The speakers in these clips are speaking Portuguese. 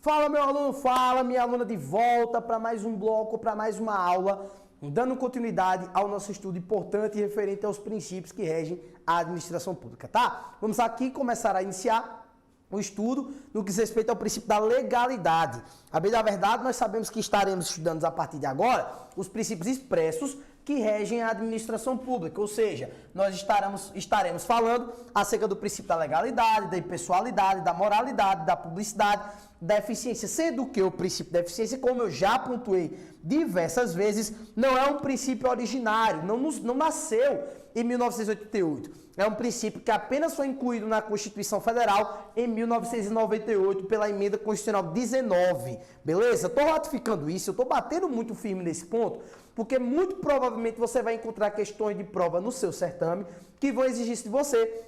Fala, meu aluno, fala, minha aluna, de volta para mais um bloco, para mais uma aula, dando continuidade ao nosso estudo importante e referente aos princípios que regem a administração pública, tá? Vamos aqui começar a iniciar o estudo no que diz respeito ao princípio da legalidade. A bem da verdade, nós sabemos que estaremos estudando a partir de agora os princípios expressos que regem a administração pública, ou seja, nós estaremos falando acerca do princípio da legalidade, da impessoalidade, da moralidade, da publicidade, da eficiência, sendo que o princípio da eficiência, como eu já pontuei diversas vezes, não é um princípio originário, não nasceu em 1988. É um princípio que apenas foi incluído na Constituição Federal em 1998 pela Emenda Constitucional 19, beleza? Estou ratificando isso, eu estou batendo muito firme nesse ponto, porque muito provavelmente você vai encontrar questões de prova no seu certame que vão exigir isso de você.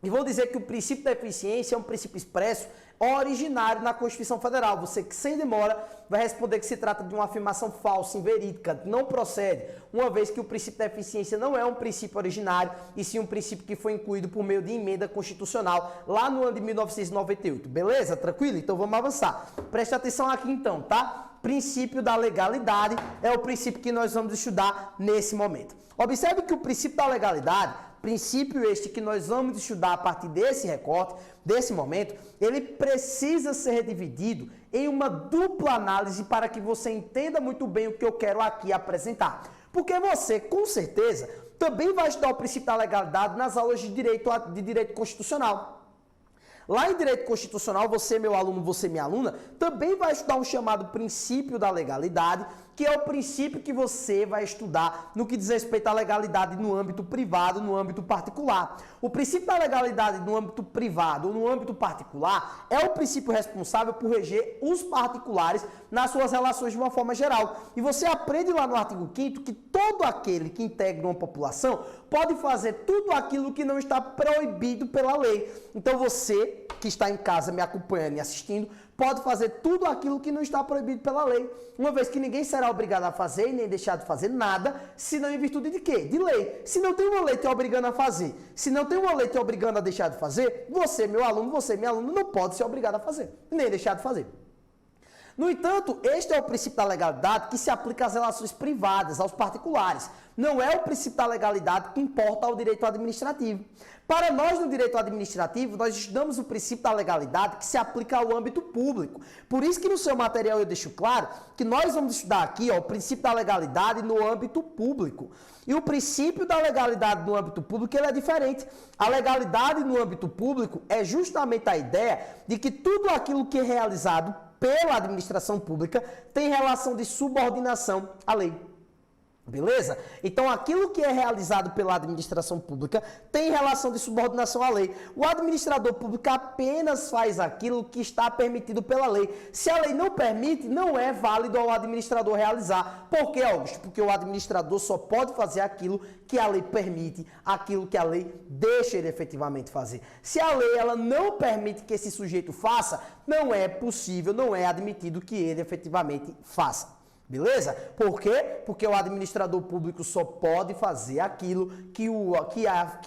E vou dizer que o princípio da eficiência é um princípio expresso originário na Constituição Federal. Você que sem demora vai responder que se trata de uma afirmação falsa, inverídica, não procede, uma vez que o princípio da eficiência não é um princípio originário, e sim um princípio que foi incluído por meio de emenda constitucional lá no ano de 1998. Beleza? Tranquilo? Então vamos avançar. Preste atenção aqui então, tá? Princípio da legalidade é o princípio que nós vamos estudar nesse momento. Observe que o princípio da legalidade, princípio este que nós vamos estudar a partir desse recorte, desse momento, ele precisa ser dividido em uma dupla análise para que você entenda muito bem o que eu quero aqui apresentar. Porque você, com certeza, também vai estudar o princípio da legalidade nas aulas de direito constitucional. Lá em Direito Constitucional, você, meu aluno, você, minha aluna, também vai estudar um chamado princípio da legalidade, que é o princípio que você vai estudar no que diz respeito à legalidade no âmbito privado, no âmbito particular. O princípio da legalidade no âmbito privado ou no âmbito particular é o princípio responsável por reger os particulares nas suas relações de uma forma geral. E você aprende lá no artigo 5º que todo aquele que integra uma população pode fazer tudo aquilo que não está proibido pela lei. Então você, que está em casa me acompanhando e assistindo, pode fazer tudo aquilo que não está proibido pela lei, uma vez que ninguém será obrigado a fazer e nem deixar de fazer nada, senão em virtude de quê? De lei. Se não tem uma lei te obrigando a fazer, se não tem uma lei te obrigando a deixar de fazer, você, meu aluno, você, minha aluna, não pode ser obrigado a fazer, nem deixar de fazer. No entanto, este é o princípio da legalidade que se aplica às relações privadas, aos particulares. Não é o princípio da legalidade que importa ao direito administrativo. Para nós, no direito administrativo, nós estudamos o princípio da legalidade que se aplica ao âmbito público. Por isso que no seu material eu deixo claro que nós vamos estudar aqui o princípio da legalidade no âmbito público. E o princípio da legalidade no âmbito público ele é diferente. A legalidade no âmbito público é justamente a ideia de que tudo aquilo que é realizado pela administração pública tem relação de subordinação à lei. Beleza? Então, aquilo que é realizado pela administração pública tem relação de subordinação à lei. O administrador público apenas faz aquilo que está permitido pela lei. Se a lei não permite, não é válido ao administrador realizar. Por quê, Augusto? Porque o administrador só pode fazer aquilo que a lei permite, aquilo que a lei deixa ele efetivamente fazer. Se a lei ela não permite que esse sujeito faça, não é possível, não é admitido que ele efetivamente faça. Beleza? Por quê? Porque o administrador público só pode fazer aquilo que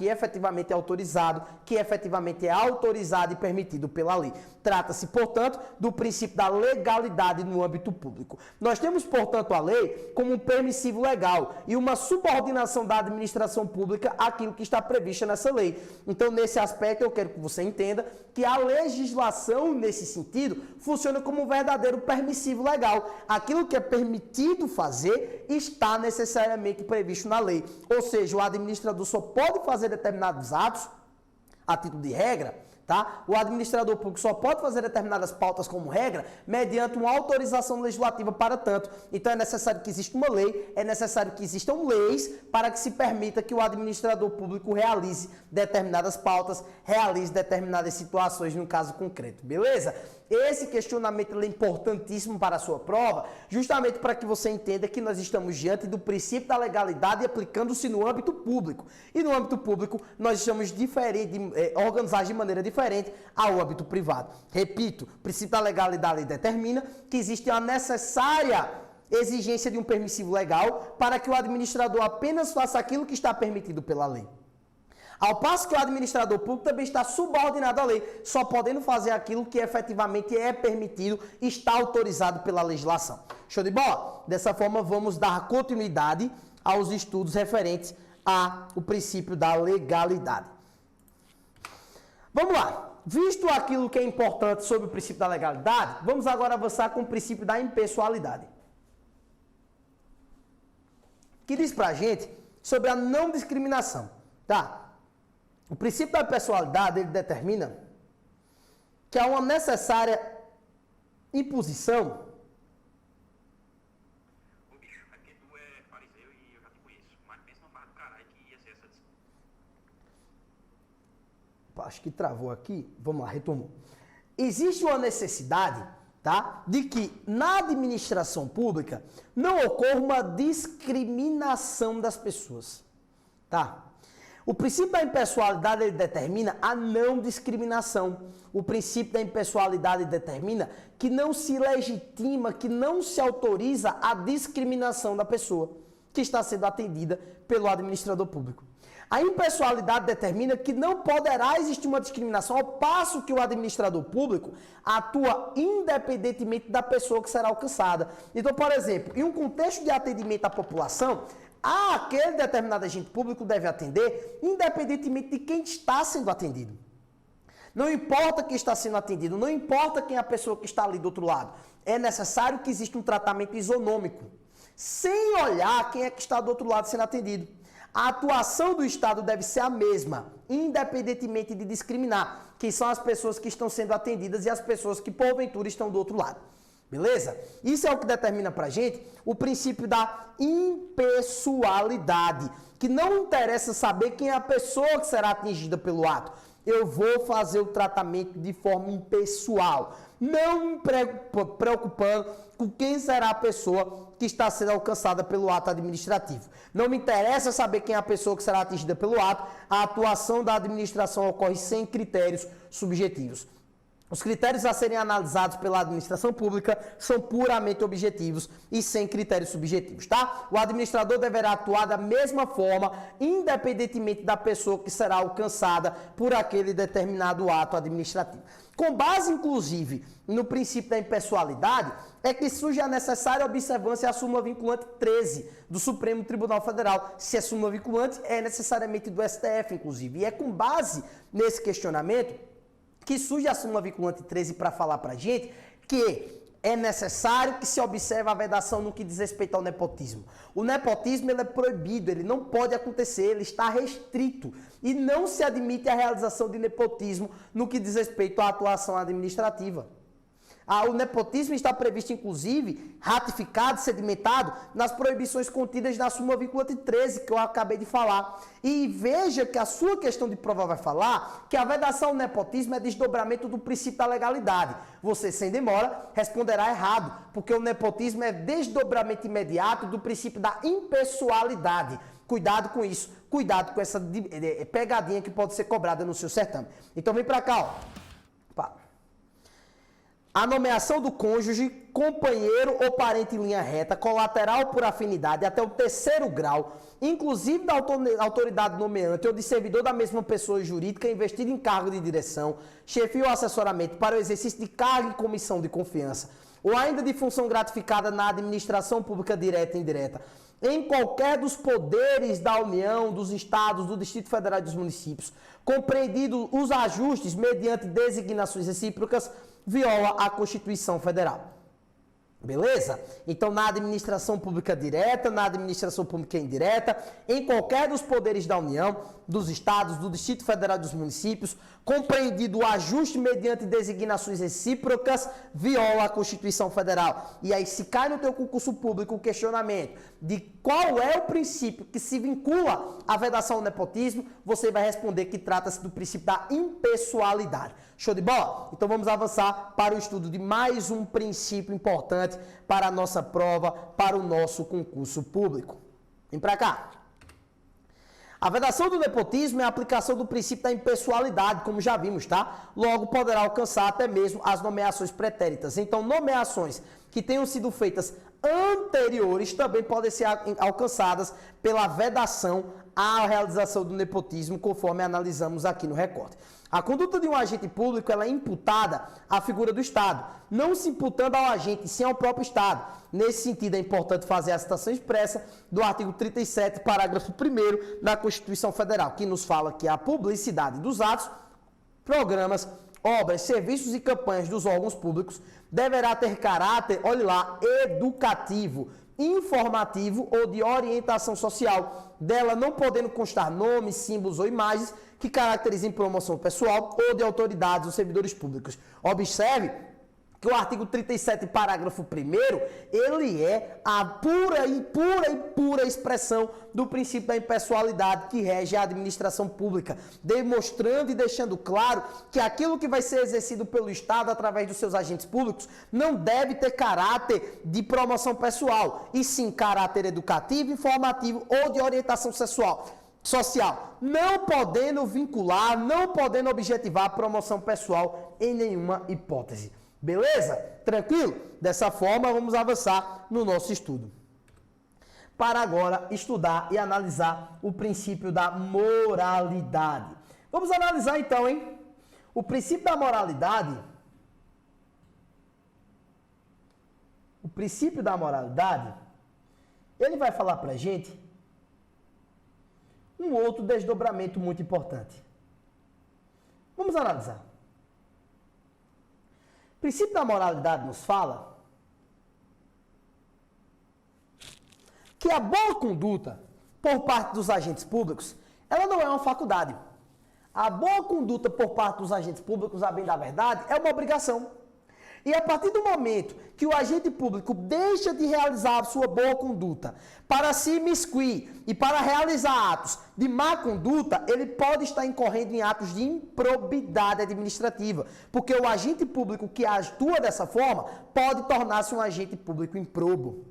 efetivamente é autorizado, que efetivamente é autorizado e permitido pela lei. Trata-se, portanto, do princípio da legalidade no âmbito público. Nós temos, portanto, a lei como um permissivo legal e uma subordinação da administração pública àquilo que está previsto nessa lei. Então, nesse aspecto, eu quero que você entenda que a legislação, nesse sentido, funciona como um verdadeiro permissivo legal. Aquilo que é permitido fazer está necessariamente previsto na lei. Ou seja, o administrador só pode fazer determinados atos a título de regra, tá? O administrador público só pode fazer determinadas pautas como regra mediante uma autorização legislativa para tanto. Então é necessário que exista uma lei, é necessário que existam leis para que se permita que o administrador público realize determinadas pautas, realize determinadas situações no caso concreto, beleza? Esse questionamento é importantíssimo para a sua prova, justamente para que você entenda que nós estamos diante do princípio da legalidade aplicando-se no âmbito público. E no âmbito público, nós estamos organizados de maneira diferente ao âmbito privado. Repito, o princípio da legalidade determina que existe a necessária exigência de um permissivo legal para que o administrador apenas faça aquilo que está permitido pela lei. Ao passo que o administrador público também está subordinado à lei, só podendo fazer aquilo que efetivamente é permitido e está autorizado pela legislação. Show de bola? Dessa forma, vamos dar continuidade aos estudos referentes ao princípio da legalidade. Vamos lá. Visto aquilo que é importante sobre o princípio da legalidade, vamos agora avançar com o princípio da impessoalidade, que diz pra gente sobre a não discriminação, tá? O princípio da impessoalidade, ele determina que há uma necessária imposição. Ô bicho, é porque tu é fariseu e eu já te conheço, mas pensa numa barra do caralho que ia ser essa discussão. Acho que travou aqui. Vamos lá, retomou. Existe uma necessidade, tá, de que na administração pública não ocorra uma discriminação das pessoas, tá? O princípio da impessoalidade, ele determina a não discriminação. O princípio da impessoalidade determina que não se legitima, que não se autoriza a discriminação da pessoa que está sendo atendida pelo administrador público. A impessoalidade determina que não poderá existir uma discriminação, ao passo que o administrador público atua independentemente da pessoa que será alcançada. Então, por exemplo, em um contexto de atendimento à população, aquele determinado agente público deve atender independentemente de quem está sendo atendido. Não importa quem está sendo atendido, não importa quem é a pessoa que está ali do outro lado. É necessário que exista um tratamento isonômico, sem olhar quem é que está do outro lado sendo atendido. A atuação do Estado deve ser a mesma, independentemente de discriminar, que são as pessoas que estão sendo atendidas e as pessoas que, porventura, estão do outro lado. Beleza? Isso é o que determina pra gente o princípio da impessoalidade, que não interessa saber quem é a pessoa que será atingida pelo ato. Eu vou fazer o tratamento de forma impessoal, não me preocupando com quem será a pessoa que está sendo alcançada pelo ato administrativo. Não me interessa saber quem é a pessoa que será atingida pelo ato, a atuação da administração ocorre sem critérios subjetivos. Os critérios a serem analisados pela administração pública são puramente objetivos e sem critérios subjetivos, tá? O administrador deverá atuar da mesma forma, independentemente da pessoa que será alcançada por aquele determinado ato administrativo. Com base, inclusive, no princípio da impessoalidade, é que surge a necessária observância à súmula vinculante 13 do Supremo Tribunal Federal. Se é súmula vinculante, é necessariamente do STF, inclusive. E é com base nesse questionamento que surge a súmula vinculante 13 para falar para a gente que é necessário que se observe a vedação no que diz respeito ao nepotismo. O nepotismo, ele é proibido, ele não pode acontecer, ele está restrito e não se admite a realização de nepotismo no que diz respeito à atuação administrativa. O nepotismo está previsto, inclusive, ratificado, sedimentado, nas proibições contidas na súmula vinculante 13, que eu acabei de falar. E veja que a sua questão de prova vai falar que a vedação ao nepotismo é desdobramento do princípio da legalidade. Você, sem demora, responderá errado, porque o nepotismo é desdobramento imediato do princípio da impessoalidade. Cuidado com isso, cuidado com essa pegadinha que pode ser cobrada no seu certame. Então vem pra cá, ó. A nomeação do cônjuge, companheiro ou parente em linha reta, colateral por afinidade até o 3º grau, inclusive da autoridade nomeante ou de servidor da mesma pessoa jurídica investido em cargo de direção, chefia ou assessoramento para o exercício de cargo e comissão de confiança, ou ainda de função gratificada na administração pública direta e indireta, em qualquer dos poderes da União, dos Estados, do Distrito Federal e dos municípios, compreendido os ajustes mediante designações recíprocas, viola a Constituição Federal. Beleza? Então, na administração pública direta, na administração pública indireta, em qualquer dos poderes da União, dos Estados, do Distrito Federal e dos municípios, compreendido o ajuste mediante designações recíprocas, viola a Constituição Federal. E aí, se cai no teu concurso público o questionamento de qual é o princípio que se vincula à vedação ao nepotismo, você vai responder que trata-se do princípio da impessoalidade. Show de bola? Então vamos avançar para o estudo de mais um princípio importante para a nossa prova, para o nosso concurso público. Vem para cá. A vedação do nepotismo é a aplicação do princípio da impessoalidade, como já vimos, tá? Logo poderá alcançar até mesmo as nomeações pretéritas. Então, nomeações que tenham sido feitas anteriores também podem ser alcançadas pela vedação à realização do nepotismo, conforme analisamos aqui no recorte. A conduta de um agente público ela é imputada à figura do Estado, não se imputando ao agente, sim ao próprio Estado. Nesse sentido, é importante fazer a citação expressa do artigo 37, parágrafo 1º da Constituição Federal, que nos fala que a publicidade dos atos, programas, obras, serviços e campanhas dos órgãos públicos deverá ter caráter, olhe lá, educativo, informativo ou de orientação social, dela não podendo constar nomes, símbolos ou imagens que caracterizem promoção pessoal ou de autoridades ou servidores públicos. Observe que o artigo 37, parágrafo 1º, ele é a pura expressão do princípio da impessoalidade que rege a administração pública, demonstrando e deixando claro que aquilo que vai ser exercido pelo Estado através dos seus agentes públicos não deve ter caráter de promoção pessoal, e sim caráter educativo, informativo ou de orientação social, não podendo vincular, não podendo objetivar a promoção pessoal em nenhuma hipótese. Beleza? Tranquilo? Dessa forma, vamos avançar no nosso estudo. Para agora estudar e analisar o princípio da moralidade. Vamos analisar então, hein? O princípio da moralidade. O princípio da moralidade, ele vai falar pra gente um outro desdobramento muito importante. Vamos analisar. O princípio da moralidade nos fala que a boa conduta por parte dos agentes públicos, ela não é uma faculdade. A boa conduta por parte dos agentes públicos, a bem da verdade, é uma obrigação. E a partir do momento que o agente público deixa de realizar a sua boa conduta para se imiscuir e para realizar atos de má conduta, ele pode estar incorrendo em atos de improbidade administrativa, porque o agente público que atua dessa forma pode tornar-se um agente público improbo.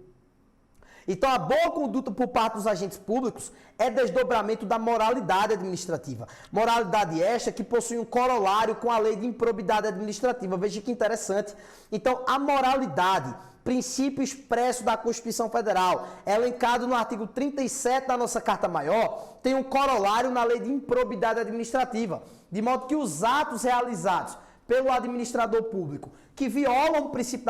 Então, a boa conduta por parte dos agentes públicos é desdobramento da moralidade administrativa. Moralidade esta que possui um corolário com a lei de improbidade administrativa. Veja que interessante. Então, a moralidade, princípio expresso da Constituição Federal, elencado no artigo 37 da nossa Carta Maior, tem um corolário na lei de improbidade administrativa, de modo que os atos realizados pelo administrador público que violam o princípio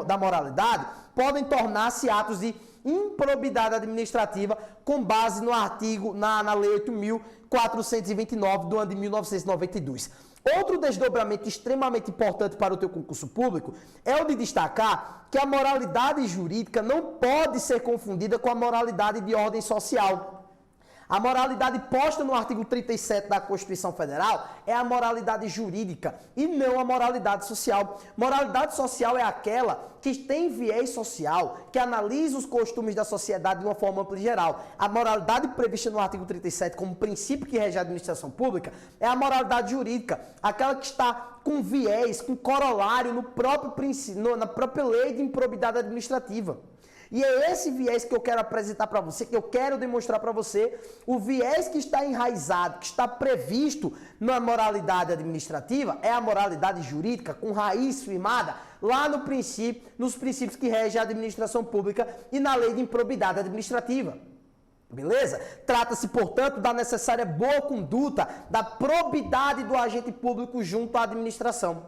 da moralidade podem tornar-se atos de improbidade administrativa com base no artigo, na Lei 8.429 do ano de 1992. Outro desdobramento extremamente importante para o teu concurso público é o de destacar que a moralidade jurídica não pode ser confundida com a moralidade de ordem social. A moralidade posta no artigo 37 da Constituição Federal é a moralidade jurídica e não a moralidade social. Moralidade social é aquela que tem viés social, que analisa os costumes da sociedade de uma forma ampla e geral. A moralidade prevista no artigo 37 como princípio que rege a administração pública é a moralidade jurídica, aquela que está com viés, com corolário no próprio princípio, na própria lei de improbidade administrativa. E é esse viés que eu quero apresentar para você, que eu quero demonstrar para você, o viés que está enraizado, que está previsto na moralidade administrativa, é a moralidade jurídica, com raiz firmada lá no princípio, nos princípios que regem a administração pública e na lei de improbidade administrativa. Beleza? Trata-se, portanto, da necessária boa conduta, da probidade do agente público junto à administração,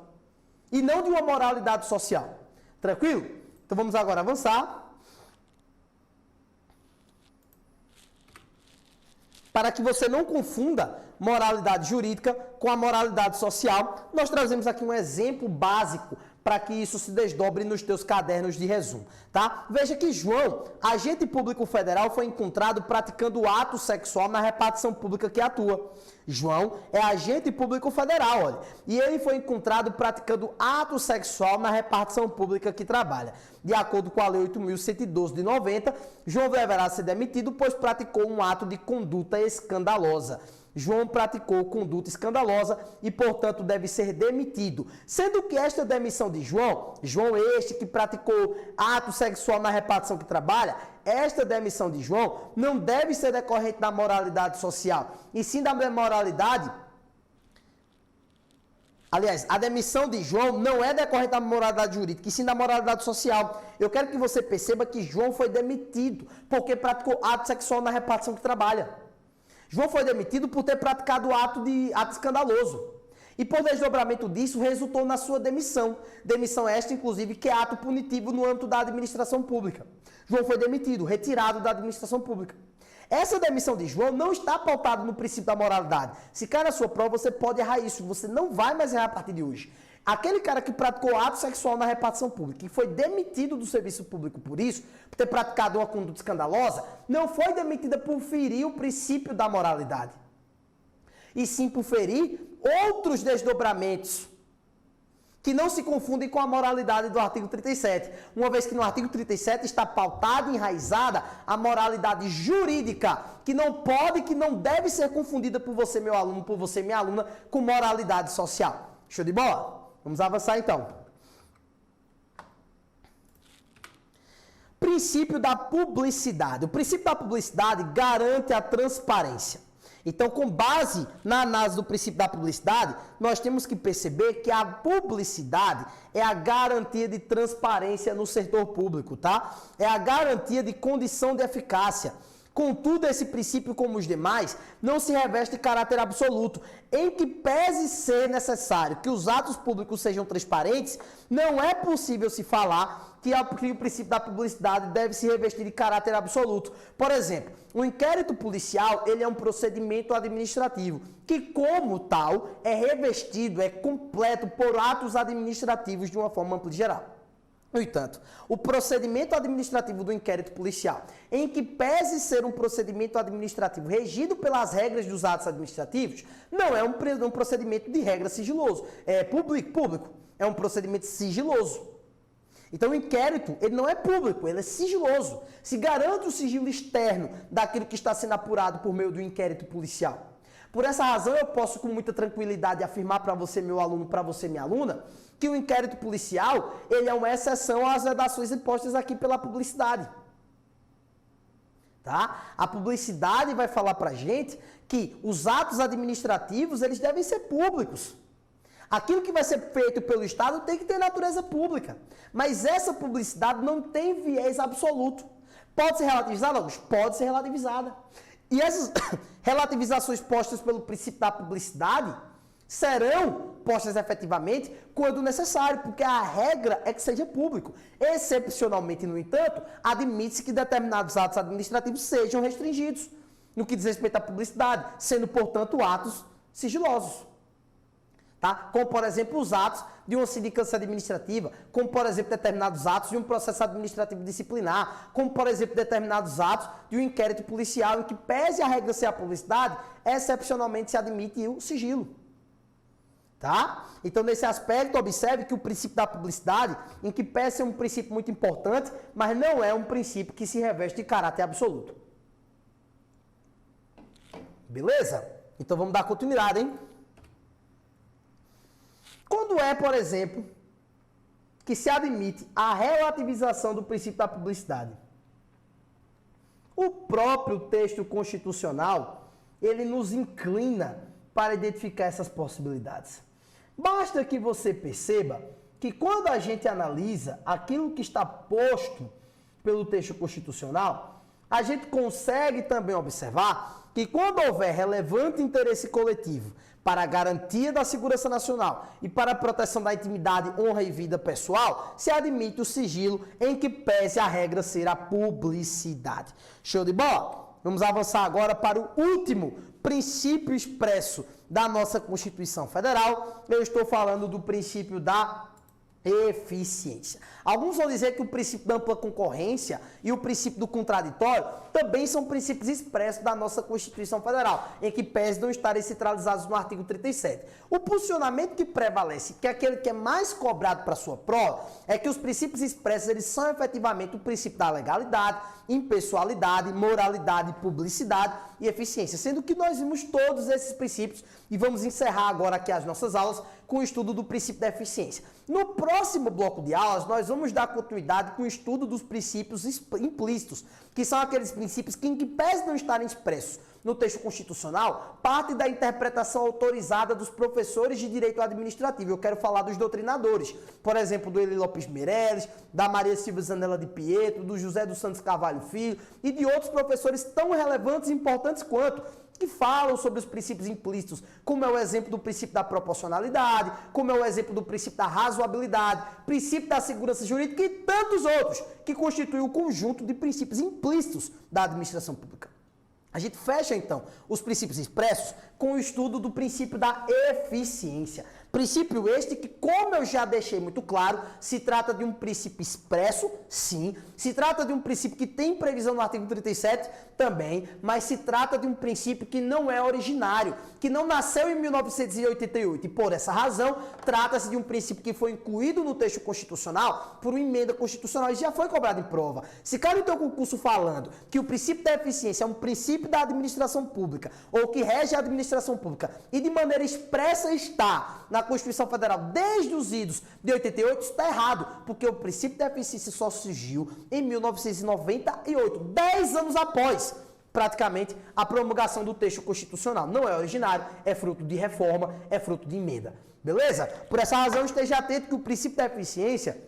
e não de uma moralidade social. Tranquilo? Então vamos agora avançar. Para que você não confunda moralidade jurídica com a moralidade social, nós trazemos aqui um exemplo básico para que isso se desdobre nos teus cadernos de resumo, tá? Veja que João, agente público federal, foi encontrado praticando ato sexual na repartição pública que atua. João é agente público federal, olha, e ele foi encontrado praticando ato sexual na repartição pública que trabalha. De acordo com a Lei 8.112 de 90, João deverá ser demitido, pois praticou um ato de conduta escandalosa. João praticou conduta escandalosa e, portanto, deve ser demitido. Sendo que esta demissão de João este que praticou ato sexual na repartição que trabalha, esta demissão de João não deve ser decorrente da moralidade social, e sim da moralidade Aliás, a demissão de João não é decorrente da moralidade jurídica, e sim da moralidade social. Eu quero que você perceba que João foi demitido porque praticou ato sexual na repartição que trabalha. João foi demitido por ter praticado ato escandaloso. E por desdobramento disso, resultou na sua demissão. Demissão esta, inclusive, que é ato punitivo no âmbito da administração pública. João foi demitido, retirado da administração pública. Essa demissão de João não está pautada no princípio da moralidade. Se cair na sua prova, você pode errar isso. Você não vai mais errar a partir de hoje. Aquele cara que praticou ato sexual na repartição pública, que foi demitido do serviço público por isso, por ter praticado uma conduta escandalosa, não foi demitida por ferir o princípio da moralidade. E sim por ferir outros desdobramentos que não se confundem com a moralidade do artigo 37, uma vez que no artigo 37 está pautada e enraizada a moralidade jurídica, que não pode, que não deve ser confundida por você, meu aluno, por você, minha aluna, com moralidade social. Show de bola? Vamos avançar então. Princípio da publicidade. O princípio da publicidade garante a transparência. Então, com base na análise do princípio da publicidade, nós temos que perceber que a publicidade é a garantia de transparência no setor público, tá? É a garantia de condição de eficácia. Contudo, esse princípio, como os demais, não se reveste de caráter absoluto. Em que pese ser necessário que os atos públicos sejam transparentes, não é possível se falar que o princípio da publicidade deve se revestir de caráter absoluto. Por exemplo, o inquérito policial, ele é um procedimento administrativo, que como tal, é revestido, é completo por atos administrativos de uma forma ampla e geral. No entanto, o procedimento administrativo do inquérito policial, em que pese ser um procedimento administrativo regido pelas regras dos atos administrativos, não é um procedimento de regra sigiloso, é público, é um procedimento sigiloso. Então o inquérito, ele não é público, ele é sigiloso. Se garante o sigilo externo daquilo que está sendo apurado por meio do inquérito policial. Por essa razão, eu posso com muita tranquilidade afirmar para você, meu aluno, para você, minha aluna, que o inquérito policial, ele é uma exceção às vedações impostas aqui pela publicidade. Tá? A publicidade vai falar para a gente que os atos administrativos, eles devem ser públicos. Aquilo que vai ser feito pelo Estado tem que ter natureza pública. Mas essa publicidade não tem viés absoluto. Pode ser relativizada, Augusto? Pode ser relativizada. E essas relativizações postas pelo princípio da publicidade serão postas efetivamente quando necessário, porque a regra é que seja público. Excepcionalmente, no entanto, admite-se que determinados atos administrativos sejam restringidos no que diz respeito à publicidade, sendo, portanto, atos sigilosos. Tá? Como, por exemplo, os atos de uma sindicância administrativa, como, por exemplo, determinados atos de um processo administrativo disciplinar, como, por exemplo, determinados atos de um inquérito policial em que, pese a regra ser a publicidade, excepcionalmente se admite o sigilo. Tá? Então, nesse aspecto, observe que o princípio da publicidade, em que pese ser um princípio muito importante, mas não é um princípio que se reveste de caráter absoluto. Beleza? Então, vamos dar continuidade, hein? Quando é, por exemplo, que se admite a relativização do princípio da publicidade? O próprio texto constitucional, ele nos inclina para identificar essas possibilidades. Basta que você perceba que quando a gente analisa aquilo que está posto pelo texto constitucional, a gente consegue também observar que quando houver relevante interesse coletivo para a garantia da segurança nacional e para a proteção da intimidade, honra e vida pessoal, se admite o sigilo em que pese a regra ser a publicidade. Show de bola? Vamos avançar agora para o último princípio expresso da nossa Constituição Federal. Eu estou falando do princípio da eficiência. Alguns vão dizer que o princípio da ampla concorrência e o princípio do contraditório também são princípios expressos da nossa Constituição Federal, em que pese não estarem centralizados no artigo 37. O posicionamento que prevalece, que é aquele que é mais cobrado para a sua prova, é que os princípios expressos, eles são efetivamente o princípio da legalidade, impessoalidade, moralidade, publicidade e eficiência, sendo que nós vimos todos esses princípios e vamos encerrar agora aqui as nossas aulas com o estudo do princípio da eficiência. No próprio próximo bloco de aulas, nós vamos dar continuidade com o estudo dos princípios implícitos, que são aqueles princípios que, em que pese não estarem expressos no texto constitucional, parte da interpretação autorizada dos professores de direito administrativo. Eu quero falar dos doutrinadores, por exemplo, do Eli Lopes Meirelles, da Maria Silva Zanella de Pietro, do José dos Santos Carvalho Filho e de outros professores tão relevantes e importantes quanto, que falam sobre os princípios implícitos, como é o exemplo do princípio da proporcionalidade, como é o exemplo do princípio da razoabilidade, princípio da segurança jurídica e tantos outros, que constituem o conjunto de princípios implícitos da administração pública. A gente fecha, então, os princípios expressos com o estudo do princípio da eficiência. Princípio este que, como eu já deixei muito claro, se trata de um princípio expresso, sim. Se trata de um princípio que tem previsão no artigo 37, também. Mas se trata de um princípio que não é originário, que não nasceu em 1988. E, por essa razão, trata-se de um princípio que foi incluído no texto constitucional por uma emenda constitucional e já foi cobrado em prova. Se cai no teu concurso falando que o princípio da eficiência é um princípio da administração pública, ou que rege a administração pública, e de maneira expressa está na Constituição Federal desde os idos de 88, isso está errado, porque o princípio da eficiência só surgiu em 1998, 10 anos após, praticamente, a promulgação do texto constitucional. Não é originário, é fruto de reforma, é fruto de emenda. Beleza? Por essa razão, esteja atento que o princípio da eficiência,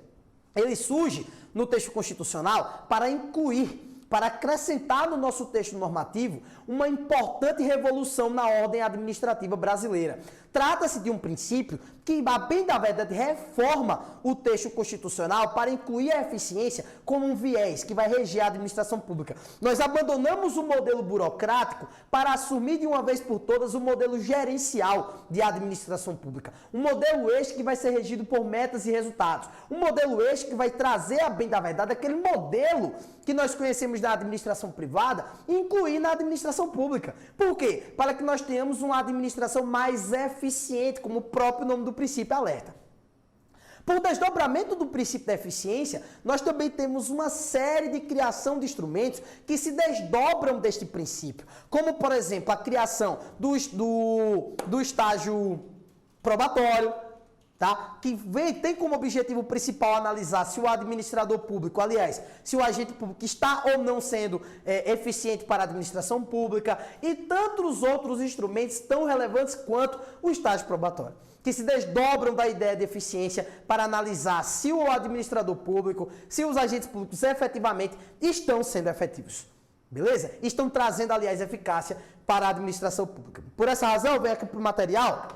ele surge no texto constitucional para incluir, para acrescentar no nosso texto normativo uma importante revolução na ordem administrativa brasileira. Trata-se de um princípio que, a bem da verdade, reforma o texto constitucional para incluir a eficiência como um viés que vai reger a administração pública. Nós abandonamos o modelo burocrático para assumir de uma vez por todas o modelo gerencial de administração pública. Um modelo este que vai ser regido por metas e resultados. Um modelo este que vai trazer, a bem da verdade, aquele modelo que nós conhecemos da administração privada e incluir na administração pública. Por quê? Para que nós tenhamos uma administração mais eficiente, como o próprio nome do princípio alerta. Por desdobramento do princípio da eficiência, nós também temos uma série de criação de instrumentos que se desdobram deste princípio, como, por exemplo, a criação do estágio probatório, tá? Que tem como objetivo principal analisar se o administrador público, aliás, se o agente público está ou não sendo eficiente para a administração pública e tantos outros instrumentos tão relevantes quanto o estágio probatório, que se desdobram da ideia de eficiência para analisar se o administrador público, se os agentes públicos efetivamente estão sendo efetivos. Beleza? Estão trazendo, aliás, eficácia para a administração pública. Por essa razão, eu venho aqui para o material.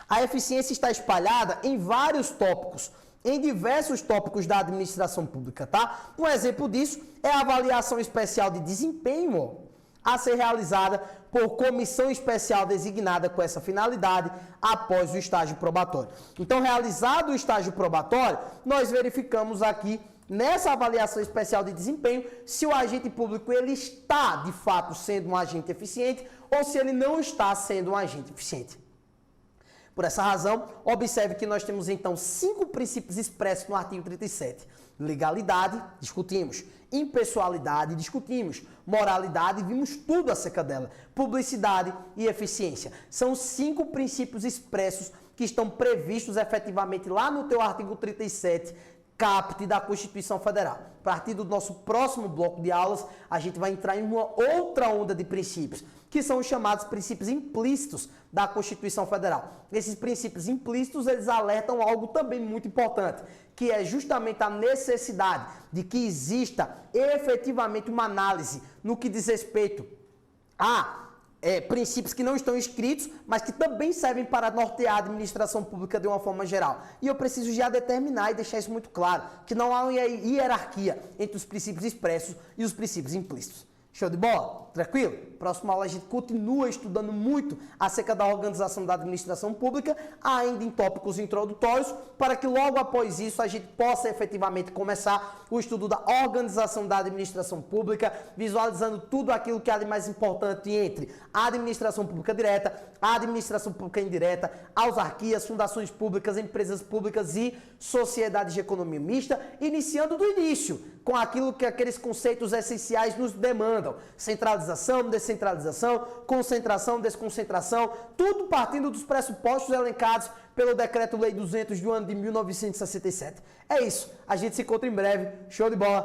A eficiência está espalhada em vários tópicos, em diversos tópicos da administração pública, tá? Um exemplo disso é a avaliação especial de desempenho a ser realizada por comissão especial designada com essa finalidade após o estágio probatório. Então, realizado o estágio probatório, nós verificamos aqui nessa avaliação especial de desempenho se o agente público ele está, de fato, sendo um agente eficiente ou se ele não está sendo um agente eficiente. Por essa razão, observe que nós temos então 5 princípios expressos no artigo 37. Legalidade, discutimos. Impessoalidade, discutimos. Moralidade, vimos tudo acerca dela. Publicidade e eficiência. São 5 princípios expressos que estão previstos efetivamente lá no teu artigo 37, caput da Constituição Federal. A partir do nosso próximo bloco de aulas, a gente vai entrar em uma outra onda de princípios, que são os chamados princípios implícitos da Constituição Federal. Esses princípios implícitos, eles alertam algo também muito importante, que é justamente a necessidade de que exista efetivamente uma análise no que diz respeito a princípios que não estão escritos, mas que também servem para nortear a administração pública de uma forma geral. E eu preciso já determinar e deixar isso muito claro, que não há uma hierarquia entre os princípios expressos e os princípios implícitos. Show de bola? Tranquilo? Próxima aula a gente continua estudando muito acerca da organização da administração pública, ainda em tópicos introdutórios, para que logo após isso a gente possa efetivamente começar o estudo da organização da administração pública, visualizando tudo aquilo que há de mais importante entre a administração pública direta, a administração pública indireta, autarquias, fundações públicas, empresas públicas e sociedades de economia mista, iniciando do início, com aquilo que aqueles conceitos essenciais nos demandam. Centralização, descentralização, concentração, desconcentração, tudo partindo dos pressupostos elencados pelo Decreto-Lei 200 do ano de 1967. É isso, a gente se encontra em breve, show de bola.